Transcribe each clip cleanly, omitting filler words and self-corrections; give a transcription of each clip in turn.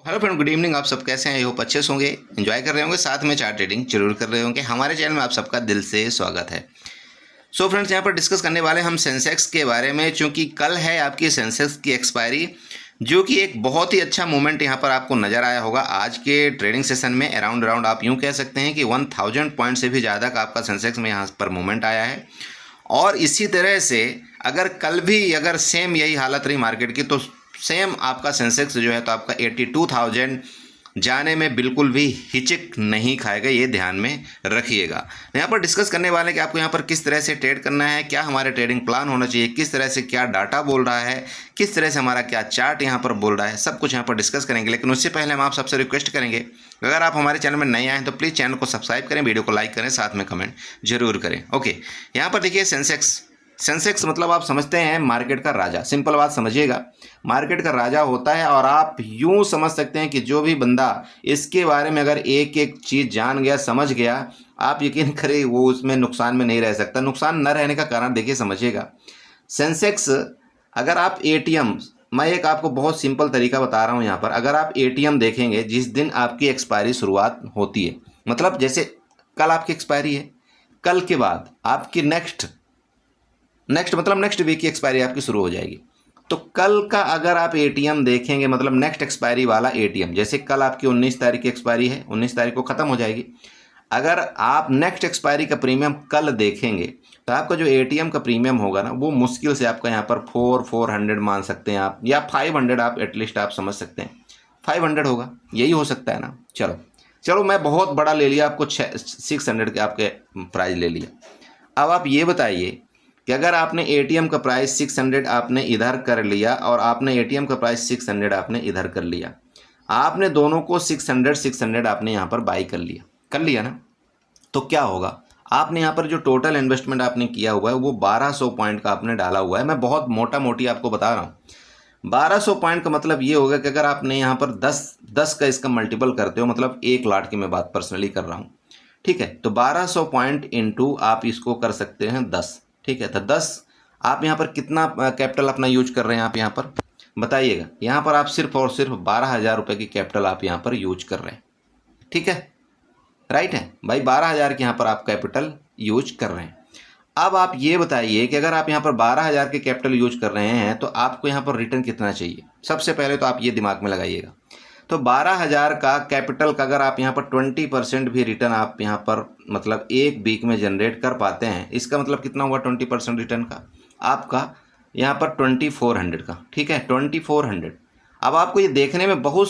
Hello friend, good evening. आप सब कैसे हैं? आई होप अच्छे से होंगे, एंजॉय कर रहे होंगे, साथ में चार्ट ट्रेडिंग जरूर कर रहे होंगे। हमारे चैनल में आप सबका दिल से स्वागत है। सो फ्रेंड्स, यहाँ पर डिस्कस करने वाले हम सेंसेक्स के बारे में, चूँकि कल है आपकी सेंसेक्स की एक्सपायरी, जो कि एक बहुत ही अच्छा मूवमेंट यहाँ पर आपको नज़र आया होगा आज के ट्रेडिंग सेशन में। अराउंड आप यूँ कह सकते हैं कि 1000 पॉइंट से भी ज़्यादा का आपका सेंसेक्स में यहाँ पर मूवमेंट आया है। और इसी तरह से अगर कल भी अगर सेम यही हालत रही मार्केट की, तो सेम आपका सेंसेक्स जो है तो आपका 82,000 जाने में बिल्कुल भी हिचक नहीं खाएगा, ये ध्यान में रखिएगा। यहाँ पर डिस्कस करने वाले हैं कि आपको यहाँ पर किस तरह से ट्रेड करना है, क्या हमारे ट्रेडिंग प्लान होना चाहिए, किस तरह से क्या डाटा बोल रहा है, किस तरह से हमारा क्या चार्ट यहाँ पर बोल रहा है, सब कुछ यहाँ पर डिस्कस करेंगे। लेकिन उससे पहले हम आप सबसे रिक्वेस्ट करेंगे, अगर आप हमारे चैनल में नए आए हैं तो प्लीज़ चैनल को सब्सक्राइब करें, वीडियो को लाइक करें, साथ में कमेंट जरूर करें। ओके, यहाँ पर देखिए सेंसेक्स मतलब आप समझते हैं मार्केट का राजा। सिंपल बात समझिएगा, मार्केट का राजा होता है। और आप यूं समझ सकते हैं कि जो भी बंदा इसके बारे में अगर एक एक चीज़ जान गया, समझ गया, आप यकीन करें वो उसमें नुकसान में नहीं रह सकता। नुकसान न रहने का कारण देखिए, समझिएगा। सेंसेक्स अगर आप एटीएम, मैं एक आपको बहुत सिंपल तरीका बता रहा हूं यहाँ पर, अगर आप एटीएम देखेंगे जिस दिन आपकी एक्सपायरी शुरुआत होती है, मतलब जैसे कल आपकी एक्सपायरी है, कल के बाद आपकी नेक्स्ट मतलब नेक्स्ट वीक की एक्सपायरी आपकी शुरू हो जाएगी। तो कल का अगर आप एटीएम देखेंगे, मतलब नेक्स्ट एक्सपायरी वाला एटीएम, जैसे कल आपकी 19 तारीख की एक्सपायरी है, 19 तारीख को ख़त्म हो जाएगी। अगर आप नेक्स्ट एक्सपायरी का प्रीमियम कल देखेंगे तो आपका जो एटीएम का प्रीमियम होगा ना, वो मुश्किल से आपका यहाँ पर 400 मान सकते हैं आप, या 500 आप एटलीस्ट आप समझ सकते हैं 500 होगा, यही हो सकता है ना। चलो मैं बहुत बड़ा ले लिया, आपको 600 के आपके प्राइस ले लिया। अब आप ये बताइए कि अगर आपने एटीएम का प्राइस 600 आपने इधर कर लिया और आपने एटीएम का प्राइस 600 आपने इधर कर लिया, आपने दोनों को 600 आपने यहाँ पर बाई कर लिया ना, तो क्या होगा? आपने यहाँ पर जो टोटल इन्वेस्टमेंट आपने किया हुआ है वो 1200 पॉइंट का आपने डाला हुआ है। मैं बहुत मोटा मोटी आपको बता रहा हूँ। 1200 पॉइंट का मतलब ये होगा कि अगर आपने यहाँ पर 10 का इसका मल्टीपल करते हो, मतलब 1 लाख की मैं बात पर्सनली कर रहा हूँ, ठीक है। तो 1200 पॉइंट इंटू आप इसको कर सकते हैं 10, ठीक है। तो 10 आप यहाँ पर कितना कैपिटल अपना यूज कर रहे हैं, आप यहाँ पर बताइएगा। यहाँ पर आप सिर्फ और सिर्फ 12,000 रुपये की कैपिटल आप यहाँ पर यूज कर रहे हैं, ठीक है, राइट है भाई। 12,000 के यहाँ पर आप कैपिटल यूज कर रहे हैं। अब आप ये बताइए कि अगर आप यहाँ पर 12,000 के कैपिटल यूज कर रहे हैं तो आपको यहाँ पर रिटर्न कितना चाहिए? सबसे पहले तो आप ये दिमाग में लगाइएगा। तो 12,000 का कैपिटल का अगर आप यहाँ पर 20% भी रिटर्न आप यहाँ पर मतलब एक वीक में जनरेट कर पाते हैं, इसका मतलब कितना हुआ 20% रिटर्न का? आपका यहाँ पर 2400 का, ठीक है, 2400। अब आपको ये देखने में बहुत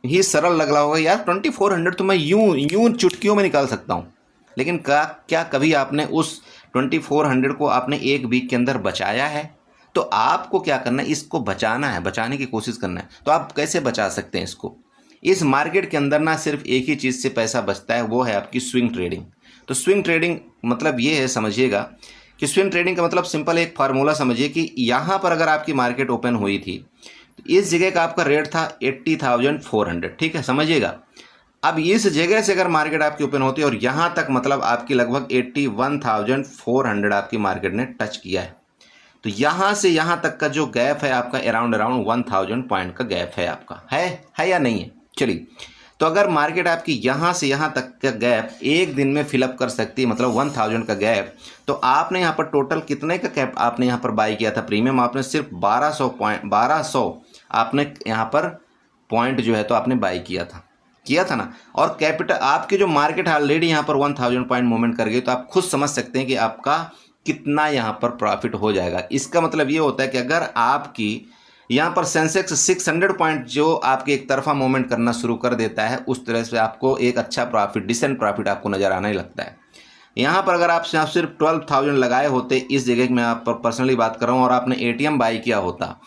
ही सरल लग रहा होगा, यार 2400 तो मैं यूं चुटकियों में निकाल सकता हूँ। लेकिन क्या कभी आपने उस 2400 को आपने एक वीक के अंदर बचाया है? तो आपको क्या करना है, इसको बचाना है, बचाने की कोशिश करना है। तो आप कैसे बचा सकते हैं इसको? इस मार्केट के अंदर ना सिर्फ एक ही चीज़ से पैसा बचता है, वो है आपकी स्विंग ट्रेडिंग। तो स्विंग ट्रेडिंग मतलब ये है, समझिएगा कि स्विंग ट्रेडिंग का मतलब सिंपल एक फार्मूला समझिए कि यहाँ पर अगर आपकी मार्केट ओपन हुई थी तो इस जगह का आपका रेट था 80,400, ठीक है, समझिएगा। अब इस जगह से अगर मार्केट आपकी ओपन होती है और यहाँ तक मतलब आपकी लगभग 81,400 आपकी मार्केट ने टच किया है, तो यहाँ से यहाँ तक का जो गैप है आपका अराउंड 1000 पॉइंट का गैप है आपका, है या नहीं है? चलिए, तो अगर मार्केट आपकी यहाँ से यहाँ तक का गैप एक दिन में फिलअप कर सकती है, मतलब 1000 का गैप, तो आपने यहाँ पर टोटल कितने का कैप आपने यहाँ पर बाई किया था? प्रीमियम आपने सिर्फ 1200 आपने यहाँ पर पॉइंट जो है तो आपने बाई किया था ना। और कैपिटल आपकी जो मार्केट ऑलरेडी यहाँ पर 1000 पॉइंट मूवमेंट कर गई, तो आप खुद समझ सकते हैं कि आपका कितना यहाँ पर प्रॉफिट हो जाएगा। इसका मतलब ये होता है कि अगर आपकी यहाँ पर सेंसेक्स 600 पॉइंट जो आपके एक तरफा मूवमेंट करना शुरू कर देता है, उस तरह से आपको एक अच्छा प्रॉफिट, डिसेंट प्रॉफिट आपको नज़र आने लगता है। यहाँ पर अगर आप सिर्फ 12,000 लगाए होते इस जगह में, आप पर्सनली बात कर रहा हूँ, और आपने एटीएम बाई किया होता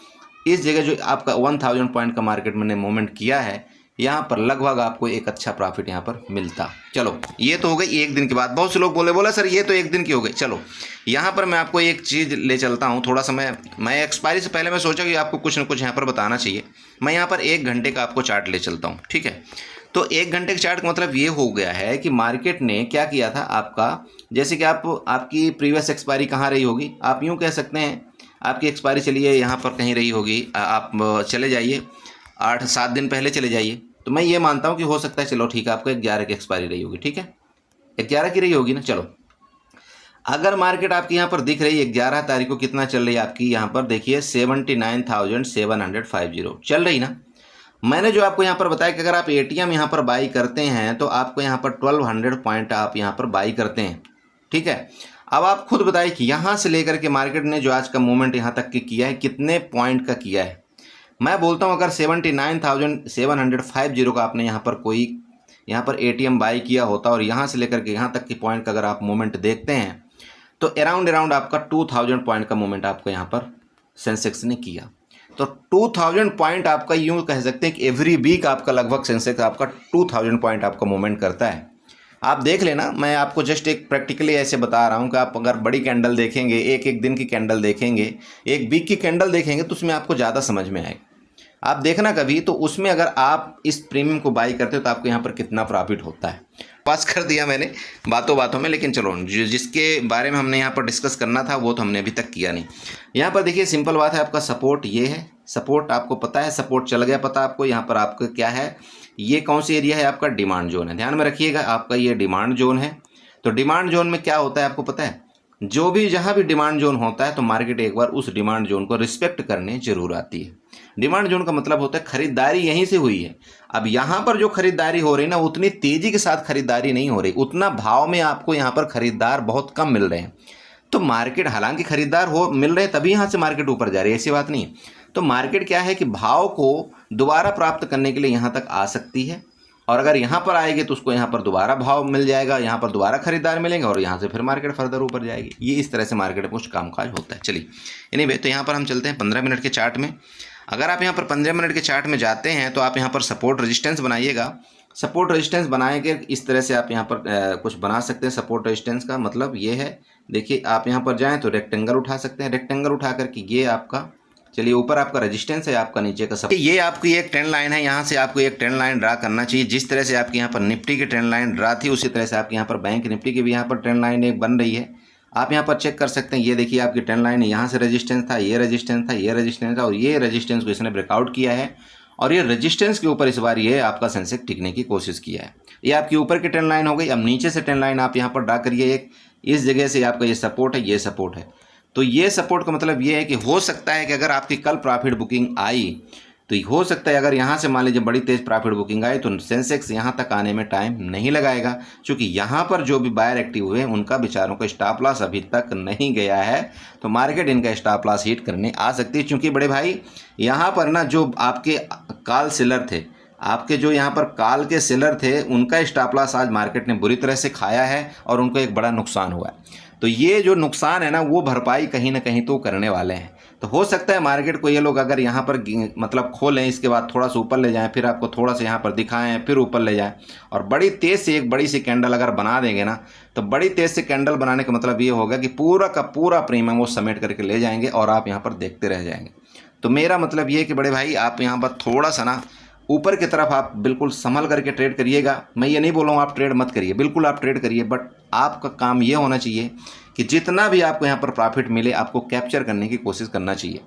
इस जगह जो आपका 1000 पॉइंट का मार्केट में मूवमेंट किया है, यहाँ पर लगभग आपको एक अच्छा प्रॉफिट यहाँ पर मिलता। चलो, ये तो हो गई एक दिन की बात। बहुत से लोग बोला सर ये तो एक दिन की हो गई। चलो, यहाँ पर मैं आपको एक चीज़ ले चलता हूँ। थोड़ा सा मैं एक्सपायरी से पहले मैं सोचा कि आपको कुछ ना कुछ यहाँ पर बताना चाहिए। मैं यहाँ पर 1 घंटे का आपको चार्ट ले चलता हूँ, ठीक है। तो 1 घंटे के चार्ट का मतलब ये हो गया है कि मार्केट ने क्या किया था आपका, जैसे कि आपकी प्रीवियस एक्सपायरी कहाँ रही होगी, आप यूँ कह सकते हैं आपकी एक्सपायरी चलिए यहाँ पर कहीं रही होगी। आप चले जाइए 8-7 दिन पहले चले जाइए, तो मैं ये मानता हूँ कि हो सकता है, चलो ठीक है, आपको 11 की एक्सपायरी रही होगी, ठीक है, 11 की रही होगी ना। चलो अगर मार्केट आपकी यहाँ पर दिख रही है 11 तारीख को कितना चल रही है आपकी, यहाँ पर देखिए 79,750 चल रही ना। मैंने जो आपको यहाँ पर बताया कि अगर आप एटीएम यहाँ पर बाई करते हैं तो आपको यहाँ पर 1200 पॉइंट आप यहाँ पर बाई करते हैं, ठीक है। अब आप खुद बताइए कि यहाँ से लेकर के मार्केट ने जो आज का मूवमेंट यहाँ तक के किया है, कितने पॉइंट का किया है। मैं बोलता हूँ अगर 79,750 का आपने यहाँ पर कोई यहाँ पर एटीएम बाई किया होता और यहाँ से लेकर के यहाँ तक की पॉइंट का अगर आप मूवमेंट देखते हैं तो अराउंड आपका 2000 पॉइंट का मूवमेंट आपको यहाँ पर सेंसेक्स ने किया। तो 2000 पॉइंट आपका यूँ कह सकते हैं कि एवरी वीक आपका लगभग सेंसेक्स आपका 2000 पॉइंट आपका मूवमेंट करता है। आप देख लेना, मैं आपको जस्ट एक प्रैक्टिकली ऐसे बता रहा हूँ कि आप अगर बड़ी कैंडल देखेंगे, एक दिन की कैंडल देखेंगे, एक वीक की कैंडल देखेंगे तो उसमें आपको ज़्यादा समझ में आएगा। आप देखना कभी, तो उसमें अगर आप इस प्रीमियम को बाई करते हो तो आपको यहाँ पर कितना प्रॉफिट होता है। पास कर दिया मैंने बातों में, लेकिन चलो जिसके बारे में हमने यहाँ पर डिस्कस करना था वो तो हमने अभी तक किया नहीं। यहाँ पर देखिए सिंपल बात है, आपका सपोर्ट ये है, सपोर्ट आपको पता है, सपोर्ट चल गया पता आपको। यहाँ पर आपका क्या है, ये कौन सी एरिया है, आपका डिमांड जोन है। ध्यान में रखिएगा, आपका ये डिमांड जोन है। तो डिमांड जोन में क्या होता है आपको पता है, जो भी जहाँ भी डिमांड जोन होता है तो मार्केट एक बार उस डिमांड जोन को रिस्पेक्ट करने जरूर आती है। डिमांड जोन का मतलब होता है खरीदारी यहीं से हुई है। अब यहाँ पर जो खरीदारी हो रही है ना, उतनी तेजी के साथ खरीदारी नहीं हो रही, उतना भाव में आपको यहाँ पर खरीदार बहुत कम मिल रहे हैं। तो मार्केट हालांकि खरीदार हो मिल रहे हैं तभी यहाँ से मार्केट ऊपर जा रही है, ऐसी बात नहीं है। तो मार्केट क्या है कि भाव को दोबारा प्राप्त करने के लिए यहाँ तक आ सकती है, और अगर यहाँ पर आएगी तो उसको यहाँ पर दोबारा भाव मिल जाएगा, यहाँ पर दोबारा खरीदार मिलेंगे और यहाँ से फिर मार्केट फर्दर ऊपर जाएगी। ये इस तरह से मार्केट में कुछ कामकाज होता है। चलिए एनीवे, तो यहाँ पर हम चलते हैं 15 मिनट के चार्ट में। अगर आप यहाँ पर 15 मिनट के चार्ट में जाते हैं तो आप यहाँ पर सपोर्ट रेजिस्टेंस बनाइएगा। सपोर्ट रेजिस्टेंस बनाएंगे इस तरह से आप यहाँ पर कुछ बना सकते हैं। सपोर्ट रेजिस्टेंस का मतलब ये है, देखिए आप यहाँ पर जाएँ तो रेक्टेंगल उठा सकते हैं। रेक्टेंगल उठा करके ये आपका, चलिए ऊपर आपका रेजिस्टेंस है, आपका नीचे का सपोर्ट। ये आपकी एक ट्रेंड लाइन है, यहाँ से आपको एक ट्रेंड लाइन ड्रा करना चाहिए। जिस तरह से आपके यहाँ पर निफ्टी की ट्रेंड लाइन ड्रा थी उसी तरह से आपके यहाँ पर बैंक निफ्टी की भी यहाँ पर ट्रेंड लाइन एक बन रही है। आप यहाँ पर चेक कर सकते हैं, ये देखिए आपकी ट्रेंड लाइन है, यहाँ से रेजिस्टेंस था, ये रेजिस्टेंस था, ये रेजिस्टेंस था, और ये रेजिस्टेंस को इसने ब्रेकआउट किया है और ये रेजिस्टेंस के ऊपर इस बार ये आपका सेंसेक्स टिकने की कोशिश किया है। ये आपकी ऊपर की ट्रेंड लाइन हो गई। अब नीचे से ट्रेंड लाइन आप यहाँ पर ड्रा करिए एक, इस जगह से आपका ये सपोर्ट है, ये सपोर्ट है। तो ये सपोर्ट का मतलब ये है कि हो सकता है कि अगर आपकी कल प्रॉफिट बुकिंग आई तो हो सकता है अगर यहाँ से मान लीजिए बड़ी तेज प्रॉफिट बुकिंग आई तो सेंसेक्स यहाँ तक आने में टाइम नहीं लगाएगा, क्योंकि यहाँ पर जो भी बायर एक्टिव हुए उनका बेचारों का स्टॉप लॉस अभी तक नहीं गया है। तो मार्केट इनका स्टॉप लॉस हिट करने आ सकती है, क्योंकि बड़े भाई यहाँ पर ना जो आपके काल सेलर थे, आपके जो यहाँ पर काल के सेलर थे, उनका स्टॉप लॉस आज मार्केट ने बुरी तरह से खाया है और उनको एक बड़ा नुकसान हुआ है। तो ये जो नुकसान है ना, वो भरपाई कहीं ना कहीं तो करने वाले हैं। तो हो सकता है मार्केट को ये लोग अगर यहाँ पर मतलब खोलें, इसके बाद थोड़ा सा ऊपर ले जाएं, फिर आपको थोड़ा सा यहाँ पर दिखाएं, फिर ऊपर ले जाएं, और बड़ी तेज़ से एक बड़ी सी कैंडल अगर बना देंगे ना, तो बड़ी तेज़ से कैंडल बनाने का मतलब ये होगा कि पूरा का पूरा प्रीमियम वो समेट करके ले जाएंगे और आप यहाँ पर देखते रह जाएंगे। तो मेरा मतलब ये है कि बड़े भाई आप यहाँ पर थोड़ा सा ना ऊपर की तरफ आप बिल्कुल संभल करके ट्रेड करिएगा। मैं ये नहीं बोल रहा हूँ आप ट्रेड मत करिए, बिल्कुल आप ट्रेड करिए, बट आपका काम ये होना चाहिए कि जितना भी आपको यहाँ पर प्रॉफिट मिले आपको कैप्चर करने की कोशिश करना चाहिए।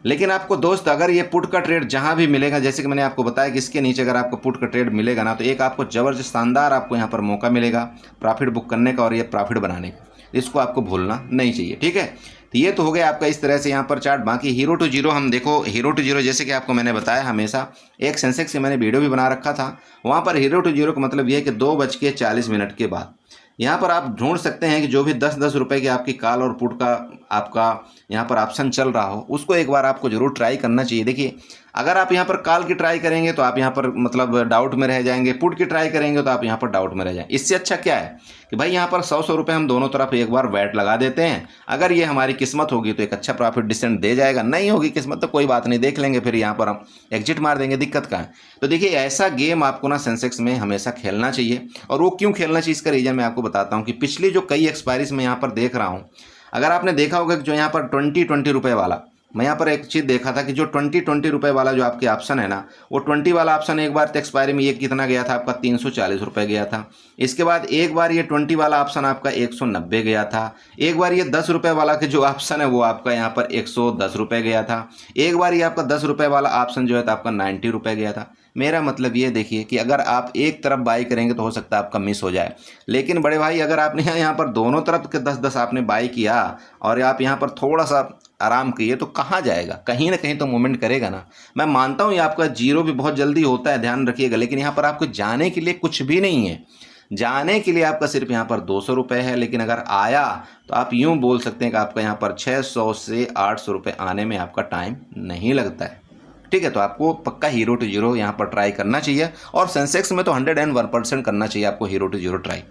लेकिन आपको दोस्त अगर ये पुट का ट्रेड जहाँ भी मिलेगा, जैसे कि मैंने आपको बताया कि इसके नीचे अगर आपको पुट का ट्रेड मिलेगा ना, तो एक आपको ज़बरदस्त शानदार आपको यहाँ पर मौका मिलेगा प्रॉफिट बुक करने का और ये प्रॉफिट बनाने का, इसको आपको भूलना नहीं चाहिए। ठीक है, तो ये तो हो गया आपका इस तरह से यहाँ पर चार्ट। बाकी हीरो टू जीरो हम देखो, हीरो टू जीरो जैसे कि आपको मैंने बताया हमेशा एक सेंसेक्स से मैंने वीडियो भी बना रखा था, वहाँ पर हीरो टू जीरो का मतलब ये है कि 2:40 के बाद यहाँ पर आप ढूंढ सकते हैं कि जो भी 10-10 रुपये की आपकी कॉल और पुट का आपका यहाँ पर ऑप्शन चल रहा हो, उसको एक बार आपको ज़रूर ट्राई करना चाहिए। देखिए अगर आप यहाँ पर कॉल की ट्राई करेंगे तो आप यहाँ पर मतलब डाउट में रह जाएंगे, पुट की ट्राई करेंगे तो आप यहाँ पर डाउट में रह जाएंगे। इससे अच्छा क्या है कि भाई यहाँ पर 100 रुपये हम दोनों तरफ एक बार वैट लगा देते हैं। अगर ये हमारी किस्मत होगी तो एक अच्छा प्रॉफिट डिसेंट दे जाएगा, नहीं होगी किस्मत तो कोई बात नहीं, देख लेंगे, फिर यहाँ पर हम एग्जिट मार देंगे, दिक्कत कहाँ है। तो देखिए ऐसा गेम आपको ना सेंसेक्स में हमेशा खेलना चाहिए। और वो क्यों खेलना चाहिए इसका रीज़न मैं आपको बताता हूँ कि पिछली जो कई एक्सपायरीज में यहाँ पर देख रहा हूँ, अगर आपने देखा होगा कि जो यहाँ पर 20 रुपये वाला मैं यहाँ पर एक चीज़ देखा था कि जो 20 रुपये वाला जो आपके ऑप्शन है ना, वो 20 वाला ऑप्शन एक बार एक्सपायरी में ये कितना गया था आपका 340 रुपये गया था। इसके बाद एक बार ये 20 वाला ऑप्शन आपका 190 गया था। एक बार ये 10 रुपये वाला के जो ऑप्शन है वो आपका यहाँ पर 110 रुपये गया था। एक बार ये आपका 10 रुपये वाला ऑप्शन जो है तो आपका 90 रुपये गया था। मेरा मतलब ये देखिए कि अगर आप एक तरफ बाई करेंगे तो हो सकता है आपका मिस हो जाए, लेकिन बड़े भाई अगर आपने यहाँ पर दोनों तरफ के 10-10 आपने बाई किया और आप यहाँ पर थोड़ा सा आराम किए तो कहाँ जाएगा, कहीं ना कहीं तो मूवमेंट करेगा ना। मैं मानता हूँ ये आपका जीरो भी बहुत जल्दी होता है, ध्यान रखिएगा, लेकिन यहाँ पर आपको जाने के लिए कुछ भी नहीं है। जाने के लिए आपका सिर्फ यहाँ पर 200 रुपये है, लेकिन अगर आया तो आप यूँ बोल सकते हैं कि आपका यहाँ पर 600 से 800 रुपये आने में आपका टाइम नहीं लगता है। ठीक है, तो आपको पक्का हीरो टू जीरो यहाँ पर ट्राई करना चाहिए और सेंसेक्स में तो 101% करना चाहिए आपको हीरो टू जीरो ट्राई।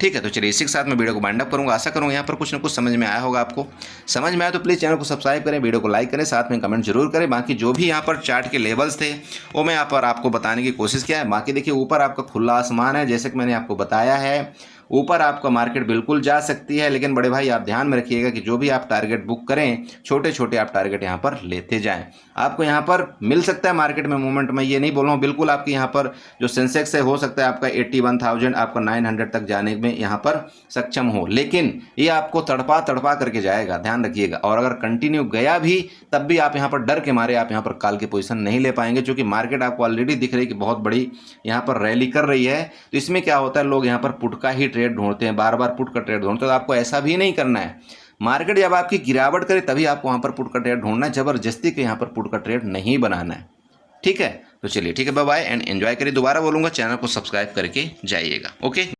ठीक है, तो चलिए इसी के साथ मैं वीडियो को वाइंड अप करूँगा। आशा करूँगा यहाँ पर कुछ ना कुछ समझ में आया होगा आपको। समझ में आया तो प्लीज़ चैनल को सब्सक्राइब करें, वीडियो को लाइक करें, साथ में कमेंट जरूर करें। बाकी जो भी यहाँ पर चार्ट के लेवल्स थे वो मैं यहाँ पर आपको बताने की कोशिश किया है। बाकी देखिए ऊपर आपका खुला आसमान है, जैसे कि मैंने आपको बताया है, ऊपर आपका मार्केट बिल्कुल जा सकती है, लेकिन बड़े भाई आप ध्यान में रखिएगा कि जो भी आप टारगेट बुक करें, छोटे छोटे आप टारगेट यहाँ पर लेते जाएं। आपको यहाँ पर मिल सकता है मार्केट में मूवमेंट, मैं ये नहीं बोल रहा हूँ, बिल्कुल आपके यहाँ पर जो सेंसेक्स है हो सकता है आपका 81,000 आपका 900 तक जाने में यहाँ पर सक्षम हो, लेकिन ये आपको तड़पा तड़पा करके जाएगा, ध्यान रखिएगा। और अगर कंटिन्यू गया भी तब भी आप यहाँ पर डर के मारे आप यहाँ पर कॉल की पोजीशन नहीं ले पाएंगे, क्योंकि मार्केट आपको ऑलरेडी दिख रही है कि बहुत बड़ी यहाँ पर रैली कर रही है। तो इसमें क्या होता है, लोग यहाँ पर पुट का ही ट्रेड ढूंढते हैं, बार बार पुट का ट्रेड ढूंढते हैं। तो आपको ऐसा भी नहीं करना है। मार्केट जब आपकी गिरावट करे तभी आपको वहाँ पर पुट का ट्रेड ढूंढना है, जबरदस्ती के यहाँ पर पुट का ट्रेड नहीं बनाना है। ठीक है, तो चलिए ठीक है, बाय बाय एंड एंजॉय करिए। दोबारा बोलूँगा चैनल को सब्सक्राइब करके जाइएगा। ओके।